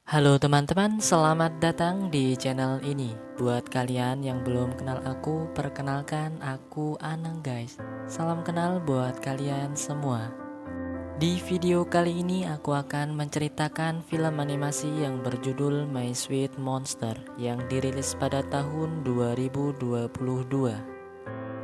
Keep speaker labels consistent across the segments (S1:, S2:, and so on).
S1: Halo teman-teman, selamat datang di channel ini. Buat kalian yang belum kenal aku, perkenalkan aku Anang guys. Salam kenal buat kalian semua. Di video kali ini aku akan menceritakan film animasi yang berjudul My Sweet Monster yang dirilis pada tahun 2022.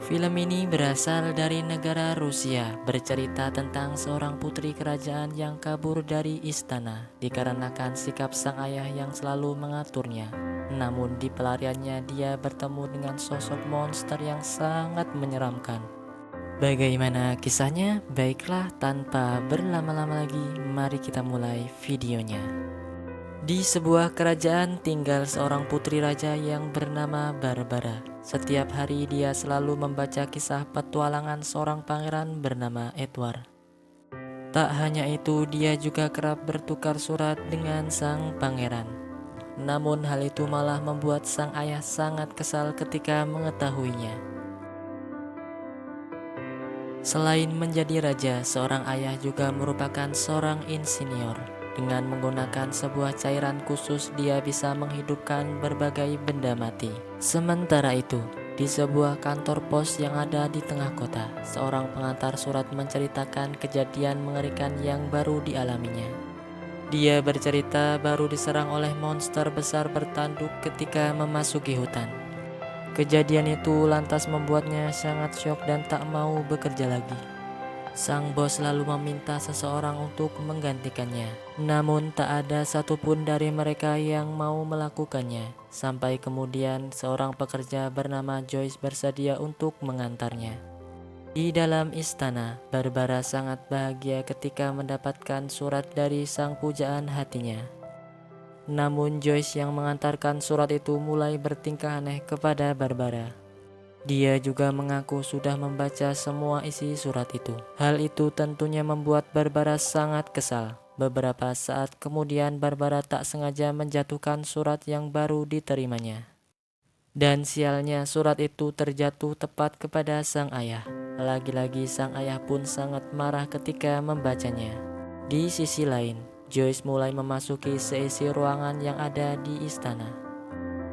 S1: Film ini berasal dari negara Rusia, bercerita tentang seorang putri kerajaan yang kabur dari istana dikarenakan sikap sang ayah yang selalu mengaturnya. Namun di pelariannya dia bertemu dengan sosok monster yang sangat menyeramkan. Bagaimana kisahnya? Baiklah, tanpa berlama-lama lagi, mari kita mulai videonya. Di sebuah kerajaan tinggal seorang putri raja yang bernama Barbara. Setiap hari dia selalu membaca kisah petualangan seorang pangeran bernama Edward. Tak hanya itu, dia juga kerap bertukar surat dengan sang pangeran. Namun hal itu malah membuat sang ayah sangat kesal ketika mengetahuinya. Selain menjadi raja, seorang ayah juga merupakan seorang insinyur. Dengan menggunakan sebuah cairan khusus, dia bisa menghidupkan berbagai benda mati. Sementara itu, di sebuah kantor pos yang ada di tengah kota, seorang pengantar surat menceritakan kejadian mengerikan yang baru dialaminya. Dia bercerita baru diserang oleh monster besar bertanduk ketika memasuki hutan. Kejadian itu lantas membuatnya sangat syok dan tak mau bekerja lagi. Sang bos lalu meminta seseorang untuk menggantikannya. Namun tak ada satupun dari mereka yang mau melakukannya. Sampai kemudian seorang pekerja bernama Joyce bersedia untuk mengantarnya. Di dalam istana, Barbara sangat bahagia ketika mendapatkan surat dari sang pujaan hatinya. Namun Joyce yang mengantarkan surat itu mulai bertingkah aneh kepada Barbara. Dia juga mengaku sudah membaca semua isi surat itu. Hal itu tentunya membuat Barbara sangat kesal. Beberapa saat kemudian Barbara tak sengaja menjatuhkan surat yang baru diterimanya. Dan sialnya surat itu terjatuh tepat kepada sang ayah. Lagi-lagi sang ayah pun sangat marah ketika membacanya. Di sisi lain, Joyce mulai memasuki seisi ruangan yang ada di istana.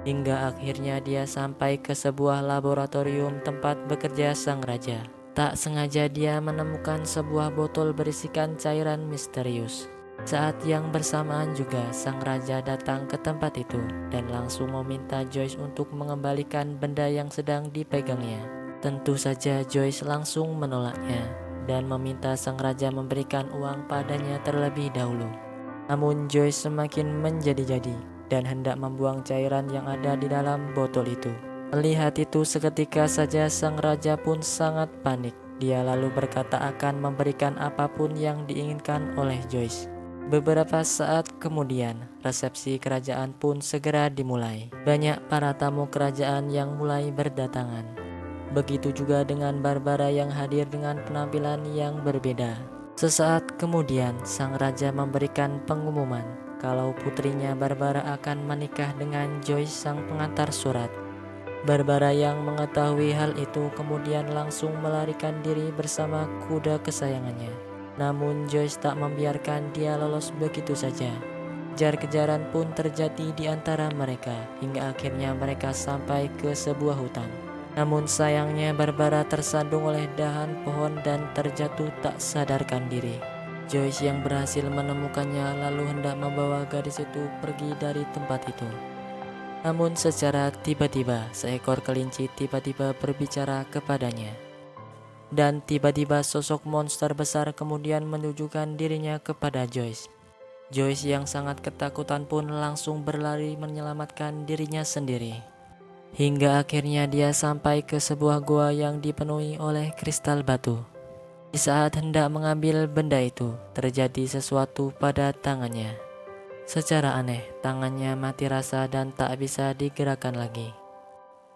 S1: Hingga akhirnya dia sampai ke sebuah laboratorium tempat bekerja sang raja. Tak sengaja dia menemukan sebuah botol berisikan cairan misterius. Saat yang bersamaan juga sang raja datang ke tempat itu dan langsung meminta Joyce untuk mengembalikan benda yang sedang dipegangnya. Tentu saja Joyce langsung menolaknya dan meminta sang raja memberikan uang padanya terlebih dahulu. Namun Joyce semakin menjadi-jadi dan hendak membuang cairan yang ada di dalam botol itu. Melihat itu seketika saja sang raja pun sangat panik. Dia lalu berkata akan memberikan apapun yang diinginkan oleh Joyce. Beberapa saat kemudian, resepsi kerajaan pun segera dimulai. Banyak para tamu kerajaan yang mulai berdatangan. Begitu juga dengan Barbara yang hadir dengan penampilan yang berbeda. Sesaat kemudian, sang raja memberikan pengumuman kalau putrinya Barbara akan menikah dengan Joyce sang pengantar surat. Barbara yang mengetahui hal itu kemudian langsung melarikan diri bersama kuda kesayangannya. Namun Joyce tak membiarkan dia lolos begitu saja. Kejar-kejaran pun terjadi di antara mereka hingga akhirnya mereka sampai ke sebuah hutan. Namun sayangnya Barbara tersandung oleh dahan pohon dan terjatuh tak sadarkan diri. Joyce yang berhasil menemukannya lalu hendak membawa gadis itu pergi dari tempat itu. Namun secara tiba-tiba seekor kelinci tiba-tiba berbicara kepadanya. Dan tiba-tiba sosok monster besar kemudian menunjukkan dirinya kepada Joyce. Joyce yang sangat ketakutan pun langsung berlari menyelamatkan dirinya sendiri. Hingga akhirnya dia sampai ke sebuah gua yang dipenuhi oleh kristal batu. Di saat hendak mengambil benda itu, terjadi sesuatu pada tangannya. Secara aneh, tangannya mati rasa dan tak bisa digerakkan lagi.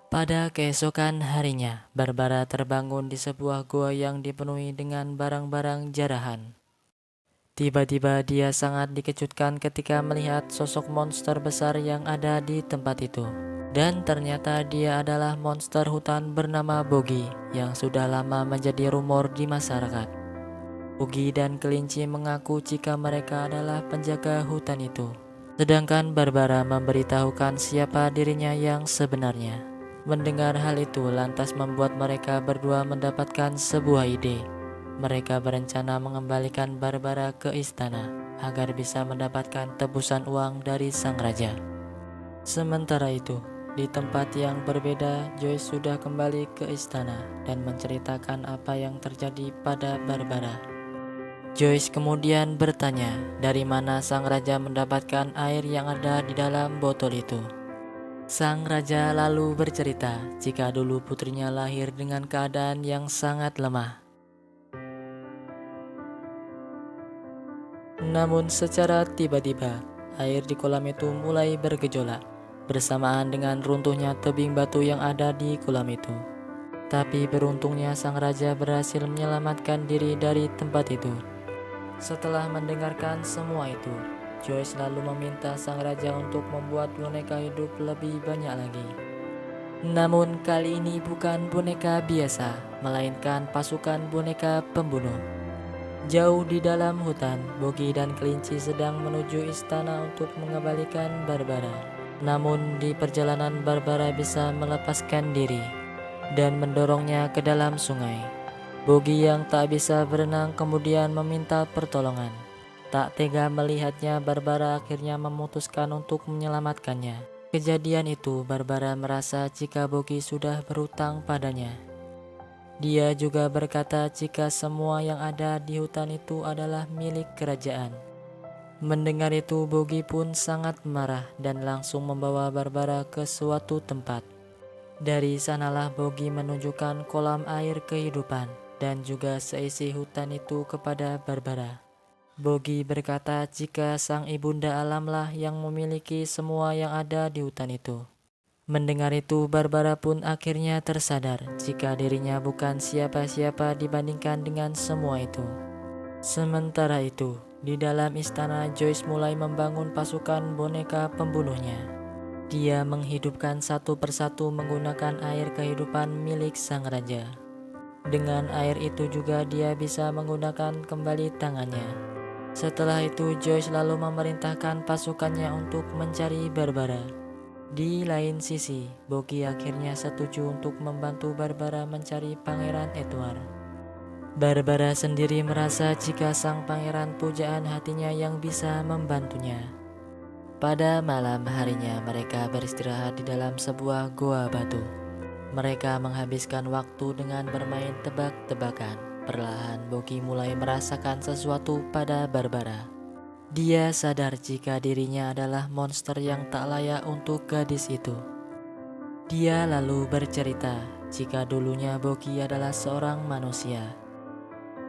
S1: Pada keesokan harinya, Barbara terbangun di sebuah gua yang dipenuhi dengan barang-barang jarahan. Tiba-tiba dia sangat dikejutkan ketika melihat sosok monster besar yang ada di tempat itu. Dan ternyata dia adalah monster hutan bernama Bogi yang sudah lama menjadi rumor di masyarakat. Bogi dan kelinci mengaku jika mereka adalah penjaga hutan itu. Sedangkan Barbara memberitahukan siapa dirinya yang sebenarnya. Mendengar hal itu lantas membuat mereka berdua mendapatkan sebuah ide. Mereka berencana mengembalikan Barbara ke istana agar bisa mendapatkan tebusan uang dari sang raja. Sementara itu, di tempat yang berbeda, Joyce sudah kembali ke istana dan menceritakan apa yang terjadi pada Barbara. Joyce kemudian bertanya dari mana sang raja mendapatkan air yang ada di dalam botol itu. Sang raja lalu bercerita jika dulu putrinya lahir dengan keadaan yang sangat lemah. Namun secara tiba-tiba, air di kolam itu mulai bergejolak bersamaan dengan runtuhnya tebing batu yang ada di kolam itu. Tapi beruntungnya sang raja berhasil menyelamatkan diri dari tempat itu. Setelah mendengarkan semua itu, Joyce lalu meminta sang raja untuk membuat boneka hidup lebih banyak lagi. Namun kali ini bukan boneka biasa, melainkan pasukan boneka pembunuh. Jauh di dalam hutan, Bogi dan Kelinci sedang menuju istana untuk mengembalikan Barbara. Namun di perjalanan Barbara bisa melepaskan diri dan mendorongnya ke dalam sungai. Bogi yang tak bisa berenang kemudian meminta pertolongan. Tak tega melihatnya, Barbara akhirnya memutuskan untuk menyelamatkannya. Kejadian itu, Barbara merasa jika Bogi sudah berhutang padanya. Dia juga berkata jika semua yang ada di hutan itu adalah milik kerajaan. Mendengar itu, Bogi pun sangat marah dan langsung membawa Barbara ke suatu tempat. Dari sanalah Bogi menunjukkan kolam air kehidupan dan juga seisi hutan itu kepada Barbara. Bogi berkata jika sang ibunda alamlah yang memiliki semua yang ada di hutan itu. Mendengar itu, Barbara pun akhirnya tersadar jika dirinya bukan siapa-siapa dibandingkan dengan semua itu. Sementara itu, di dalam istana, Joyce mulai membangun pasukan boneka pembunuhnya. Dia menghidupkan satu persatu menggunakan air kehidupan milik sang raja. Dengan air itu juga dia bisa menggunakan kembali tangannya. Setelah itu, Joyce lalu memerintahkan pasukannya untuk mencari Barbara. Di lain sisi, Bogi akhirnya setuju untuk membantu Barbara mencari Pangeran Edward. Barbara sendiri merasa jika sang pangeran pujaan hatinya yang bisa membantunya. Pada malam harinya mereka beristirahat di dalam sebuah goa batu. Mereka menghabiskan waktu dengan bermain tebak-tebakan. Perlahan Bogi mulai merasakan sesuatu pada Barbara. Dia sadar jika dirinya adalah monster yang tak layak untuk gadis itu. Dia lalu bercerita jika dulunya Bogi adalah seorang manusia.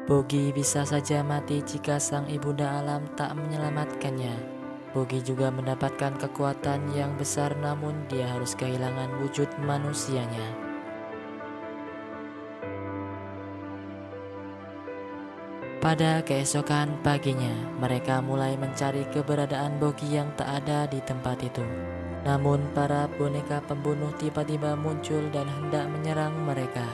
S1: Bogi bisa saja mati jika sang ibunda alam tak menyelamatkannya. Bogi juga mendapatkan kekuatan yang besar, namun dia harus kehilangan wujud manusianya. Pada keesokan paginya, mereka mulai mencari keberadaan Bogi yang tak ada di tempat itu. Namun para boneka pembunuh tiba-tiba muncul dan hendak menyerang mereka.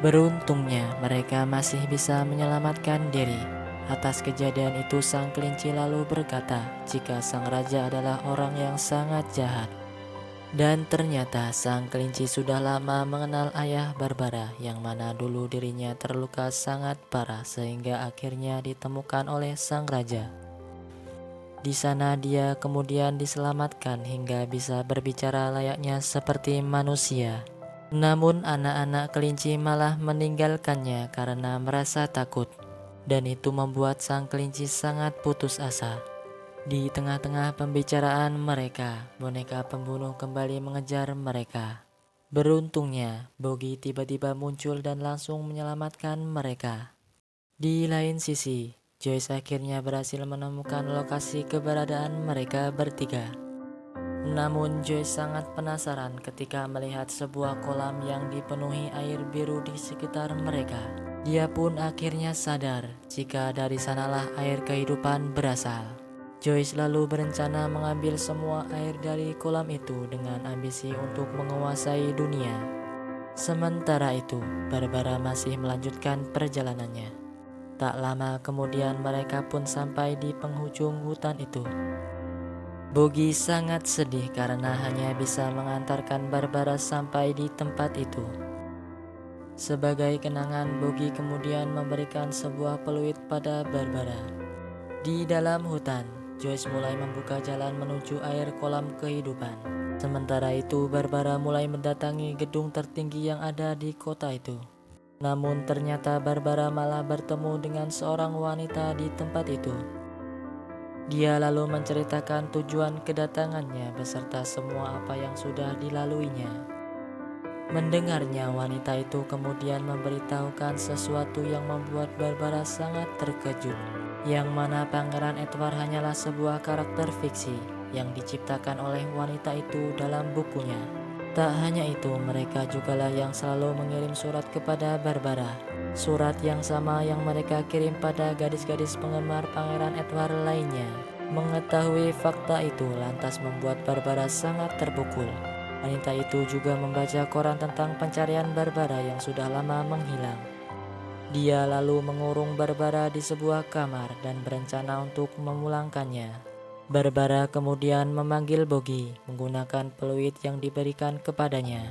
S1: Beruntungnya mereka masih bisa menyelamatkan diri. Atas kejadian itu sang kelinci lalu berkata jika sang raja adalah orang yang sangat jahat. Dan ternyata sang kelinci sudah lama mengenal ayah Barbara, yang mana dulu dirinya terluka sangat parah sehingga akhirnya ditemukan oleh sang raja. Di sana dia kemudian diselamatkan hingga bisa berbicara layaknya seperti manusia. Namun anak-anak kelinci malah meninggalkannya karena merasa takut. Dan itu membuat sang kelinci sangat putus asa. Di tengah-tengah pembicaraan mereka, boneka pembunuh kembali mengejar mereka. Beruntungnya, Bogi tiba-tiba muncul dan langsung menyelamatkan mereka. Di lain sisi, Joyce akhirnya berhasil menemukan lokasi keberadaan mereka bertiga. Namun Joyce sangat penasaran ketika melihat sebuah kolam yang dipenuhi air biru di sekitar mereka. Dia pun akhirnya sadar jika dari sanalah air kehidupan berasal. Joyce lalu berencana mengambil semua air dari kolam itu dengan ambisi untuk menguasai dunia. Sementara itu, Barbara masih melanjutkan perjalanannya. Tak lama kemudian mereka pun sampai di penghujung hutan itu. Bogi sangat sedih karena hanya bisa mengantarkan Barbara sampai di tempat itu. Sebagai kenangan, Bogi kemudian memberikan sebuah peluit pada Barbara. Di dalam hutan, Joyce mulai membuka jalan menuju air kolam kehidupan. Sementara itu, Barbara mulai mendatangi gedung tertinggi yang ada di kota itu. Namun ternyata Barbara malah bertemu dengan seorang wanita di tempat itu. Dia lalu menceritakan tujuan kedatangannya beserta semua apa yang sudah dilaluinya. Mendengarnya, wanita itu kemudian memberitahukan sesuatu yang membuat Barbara sangat terkejut, yang mana Pangeran Edward hanyalah sebuah karakter fiksi yang diciptakan oleh wanita itu dalam bukunya. Tak hanya itu, mereka jugalah yang selalu mengirim surat kepada Barbara. Surat yang sama yang mereka kirim pada gadis-gadis penggemar Pangeran Edward lainnya. Mengetahui fakta itu lantas membuat Barbara sangat terpukul. Wanita itu juga membaca koran tentang pencarian Barbara yang sudah lama menghilang. Dia lalu mengurung Barbara di sebuah kamar dan berencana untuk memulangkannya. Barbara kemudian memanggil Bogi menggunakan peluit yang diberikan kepadanya.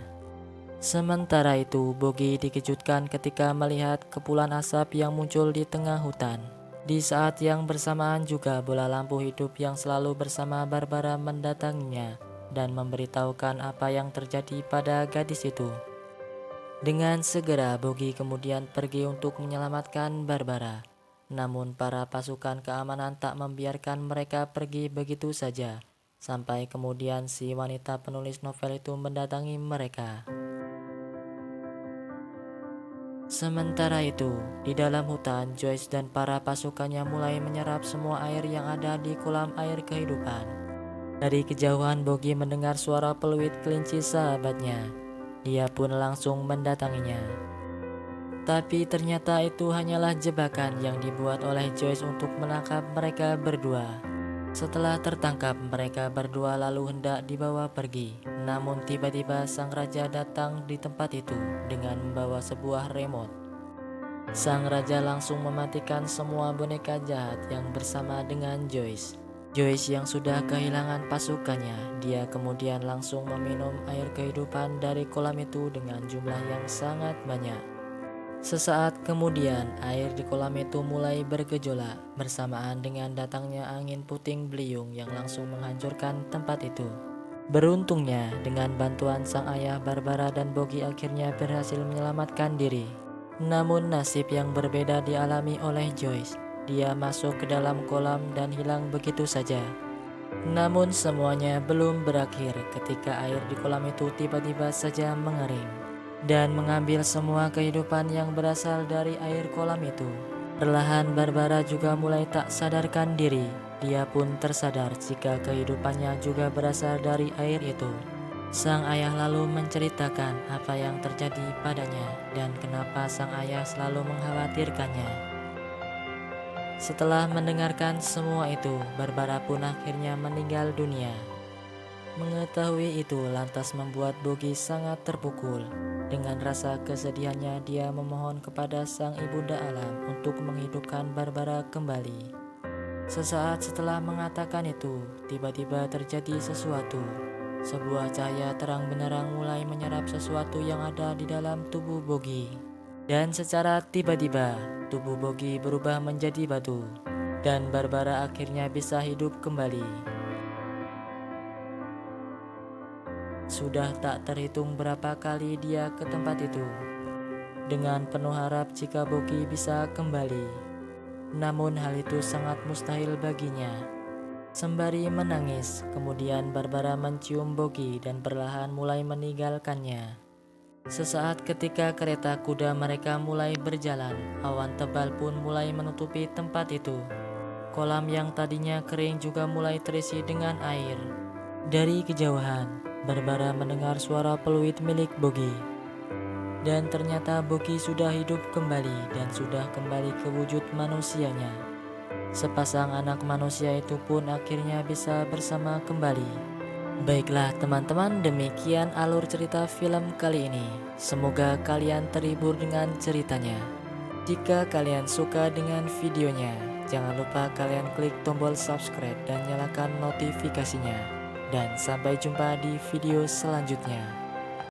S1: Sementara itu, Bogi dikejutkan ketika melihat kepulan asap yang muncul di tengah hutan. Di saat yang bersamaan juga bola lampu hidup yang selalu bersama Barbara mendatanginya dan memberitahukan apa yang terjadi pada gadis itu. Dengan segera Bogi kemudian pergi untuk menyelamatkan Barbara. Namun para pasukan keamanan tak membiarkan mereka pergi begitu saja. Sampai kemudian si wanita penulis novel itu mendatangi mereka. Sementara itu, di dalam hutan, Joyce dan para pasukannya mulai menyerap semua air yang ada di kolam air kehidupan. Dari kejauhan Bogi mendengar suara peluit kelinci sahabatnya. Dia pun langsung mendatanginya. Tapi ternyata itu hanyalah jebakan yang dibuat oleh Joyce untuk menangkap mereka berdua. Setelah tertangkap, mereka berdua lalu hendak dibawa pergi. Namun tiba-tiba sang raja datang di tempat itu dengan membawa sebuah remote. Sang raja langsung mematikan semua boneka jahat yang bersama dengan Joyce. Joyce yang sudah kehilangan pasukannya, dia kemudian langsung meminum air kehidupan dari kolam itu dengan jumlah yang sangat banyak. Sesaat kemudian, air di kolam itu mulai bergejolak bersamaan dengan datangnya angin puting beliung yang langsung menghancurkan tempat itu. Beruntungnya, dengan bantuan sang ayah, Barbara dan Bogi akhirnya berhasil menyelamatkan diri. Namun nasib yang berbeda dialami oleh Joyce. Dia masuk ke dalam kolam dan hilang begitu saja. Namun semuanya belum berakhir ketika air di kolam itu tiba-tiba saja mengering dan mengambil semua kehidupan yang berasal dari air kolam itu. Perlahan Barbara juga mulai tak sadarkan diri. Dia pun tersadar jika kehidupannya juga berasal dari air itu. Sang ayah lalu menceritakan apa yang terjadi padanya dan kenapa sang ayah selalu mengkhawatirkannya. Setelah mendengarkan semua itu, Barbara pun akhirnya meninggal dunia. Mengetahui itu lantas membuat Bogi sangat terpukul. Dengan rasa kesedihannya, dia memohon kepada sang ibunda alam untuk menghidupkan Barbara kembali. Sesaat setelah mengatakan itu, tiba-tiba terjadi sesuatu. Sebuah cahaya terang benderang mulai menyerap sesuatu yang ada di dalam tubuh Bogi. Dan secara tiba-tiba, tubuh Bogi berubah menjadi batu, dan Barbara akhirnya bisa hidup kembali. Sudah tak terhitung berapa kali dia ke tempat itu, dengan penuh harap jika Bogi bisa kembali. Namun hal itu sangat mustahil baginya. Sembari menangis, kemudian Barbara mencium Bogi dan perlahan mulai meninggalkannya. Sesaat ketika kereta kuda mereka mulai berjalan, awan tebal pun mulai menutupi tempat itu. Kolam yang tadinya kering juga mulai terisi dengan air. Dari kejauhan, Barbara mendengar suara peluit milik Bogi. Dan ternyata Bogi sudah hidup kembali dan sudah kembali ke wujud manusianya. Sepasang anak manusia itu pun akhirnya bisa bersama kembali. Baiklah teman-teman, demikian alur cerita film kali ini. Semoga kalian terhibur dengan ceritanya. Jika kalian suka dengan videonya, Jangan lupa kalian klik tombol subscribe dan nyalakan notifikasinya. Dan sampai jumpa di video selanjutnya.